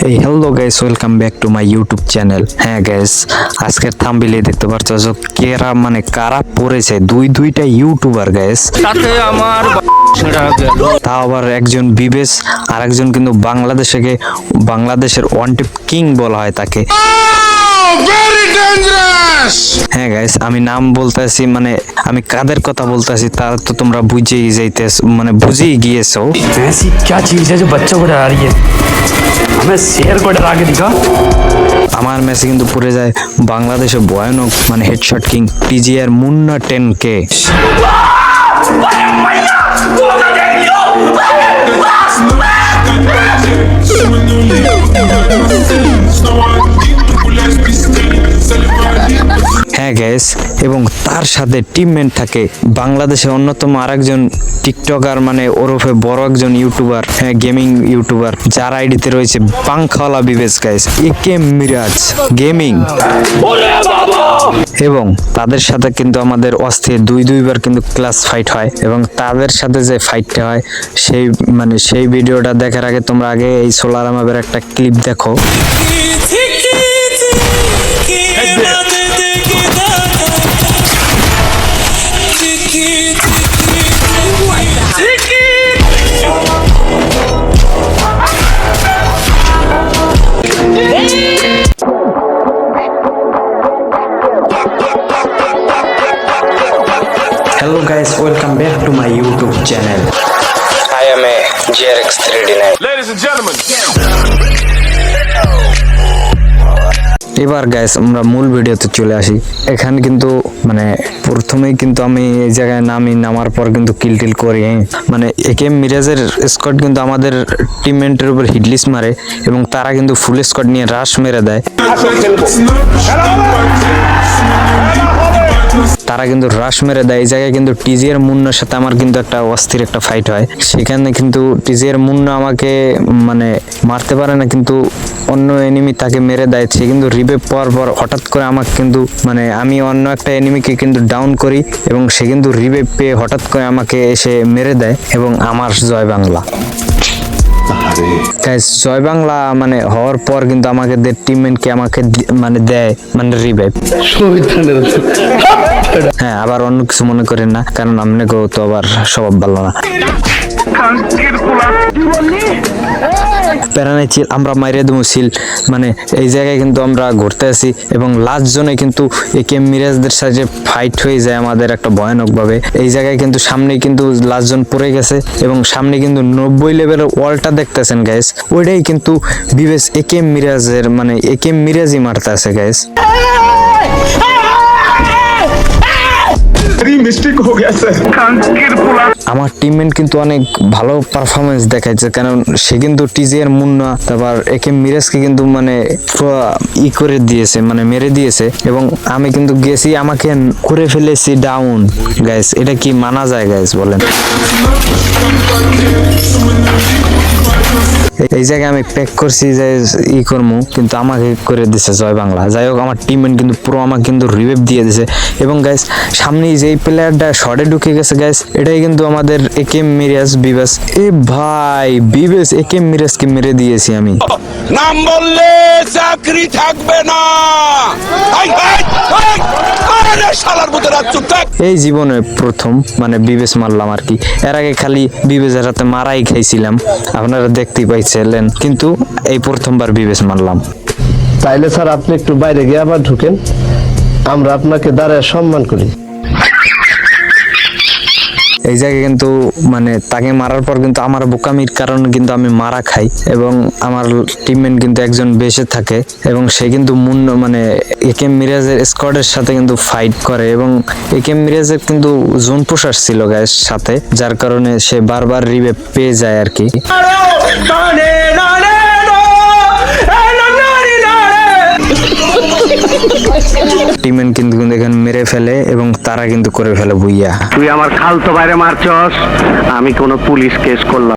এই hello guys, welcome back to my YouTube channel. হ্যাঁ guys, আজকের থাম্বনেইলে দেখতে পাচ্ছ যে কারা পড়েছে দুইটা ইউটিউবার গাইস। তাতে আমার তাও আবার একজন বিবেশ আর একজন কিন্তু বাংলাদেশের ওয়ান্টেড কিং বলা হয় তাকে। হ্যাঁ গাইস, আমি নাম বলতেছি মানে আমি কাদের কথা বলতেছি তা তো তোমরা বুঝেই গিয়েছো। ऐसी क्या चीज है जो बच्चों को डरा रही है? हमें शेर को डरा के दिखा। আমার ম্যাচে কিন্তু পড়ে যায় বাংলাদেশের ভয়ানক headshot king TGR Munna 10K। হ্যাঁ গ্যাস, এবং তার সাথে টিমমেট থাকে বাংলাদেশের অন্যতম আরেকজন টিকটকার ওরফে বড় একজন ইউটিউবার, হ্যাঁ গেমিং ইউটিউবার, যার আইডিতে রয়েছে পাংখাওয়ালা বিবেশ গাইস, একে মিরাজ গেমিং। এবং তাদের সাথে কিন্তু আমাদের অস্থির দুইবার কিন্তু ক্লাস ফাইট হয়, এবং তাদের সাথে যে ফাইটটা হয় সেই ভিডিওটা দেখার আগে তোমরা আগে এই সোলার আমাদের একটা ক্লিপ দেখো। Hello guys, welcome back to my YouTube channel. I am a JRX3D9. Ladies and gentlemen, এবার গাইস আমরা মূল ভিডিওতে চলে আসি। এখানে কিন্তু প্রথমেই কিন্তু আমি এই জায়গায় নামার পর কিন্তু কিল করি। একে মিরাজের স্কোয়াড কিন্তু আমাদের টিমমেটের উপর হিটলিস মারে এবং তারা কিন্তু ফুল স্কোয়াড নিয়ে রাশ মেরে দেয়। এই জায়গায় কিন্তু টিজিআর মুন্নার সাথে আমার কিন্তু একটা অস্থির একটা ফাইট হয়। সেখানে কিন্তু টিজিআর মুন্না আমাকে মারতে পারে না, কিন্তু অন্য এনিমি তাকে মেরে দেয়। সে কিন্তু রিভাইভ পাওয়ার পর হঠাৎ করে আমাকে কিন্তু আমি অন্য একটা এনিমিকে কিন্তু ডাউন করি এবং সে কিন্তু রিভাইভ পেয়ে হঠাৎ করে আমাকে এসে মেরে দেয় এবং আমার জয় বাংলা। জয় বাংলা হওয়ার পর কিন্তু আমাকে টিমমেটকে আমাকে দেয় রিভাইভ। হ্যাঁ, আবার অন্য কিছু মনে করেন না, কারণ আপনাকেও তো আবার স্বভাব ভালো না। প্যারানাই চিল, আমরা মাইরে দেবো সিল। এই জায়গায় কিন্তু আমরা ঘুরতে আসি এবং লাস্ট জোনে কিন্তু একে মিরাজদের সাথে ফাইট হয়ে যায় আমাদের একটা ভয়ানক ভাবে। এই জায়গায় কিন্তু সামনে কিন্তু লাস্ট জন পড়ে গেছে এবং সামনে কিন্তু 90 লেভেলের ওয়ালটা দেখতেছেন গাইস, ওইটাই কিন্তু বিবেশ একে মিরাজের একে মিরাজই মারতে আছে গাইস। মিস্টেক হয়ে গেছে। আমার টিমমেট কিন্তু অনেক ভালো পারফরমেন্স দেখাইছে, কারণ সে কিন্তু টিজিআর মুন্না তারপর একে মিরাজকে কিন্তু করে দিয়েছে, মেরে দিয়েছে, এবং আমি কিন্তু গেছি আমাকে করে ফেলেছি ডাউন গাইস। এটা কি মানা যায় গাইস বলেন? এই জায়গায় আমি প্যাক করছি যে করবো, কিন্তু আমাকে করে দিছে জয় বাংলা। যাই হোক, আমার টিমমেট কিন্তু পুরো আমাকে কিন্তু রিভাইভ দিয়ে দিছে। এবং গাইস সামনে যে প্লেয়ারটা শর্টে ঢুকে গেছে গাইস, এটাই কিন্তু আমাদের একে মিরাজ বিবেশ। ভাই বিবেশ একে মিরাজকে মেরে দিয়েছি আমি। নাম বললে চাকরি থাকবে না। এই জীবনে প্রথম বিবেশ মারলাম আর কি। এর আগে খালি বিবেশের হাতে মারাই খাইছিলাম, আপনারা দেখতেই পাইছিলেন, কিন্তু এই প্রথমবার বিবেশ মারলাম। তাইলে স্যার আপনি একটু বাইরে গিয়ে আবার ঢুকেন, আমরা আপনাকে দাঁড়ায় সম্মান করি। এই জায়গায় কিন্তু তাকে মারার পর কিন্তু আমার বোকামির কারণে কিন্তু আমি মারা খাই, এবং আমার টিমমেট কিন্তু একজন বেঁচে থাকে এবং সে কিন্তু একে মিরাজের স্কোয়াডের সাথে কিন্তু ফাইট করে, এবং একে মিরাজের কিন্তু জোন পুশার ছিল গায়ের সাথে, যার কারণে সে বারবার রিভাইভ পেয়ে যায় আর কি। টিমমেট কিন্তু এখানে মেরে ফেলে এবং তারা কিন্তু করে ফেলে বুইয়া। তুই আমার খালতো বাইরে মারছস, আমি কোনো পুলিশ কেস করলাম।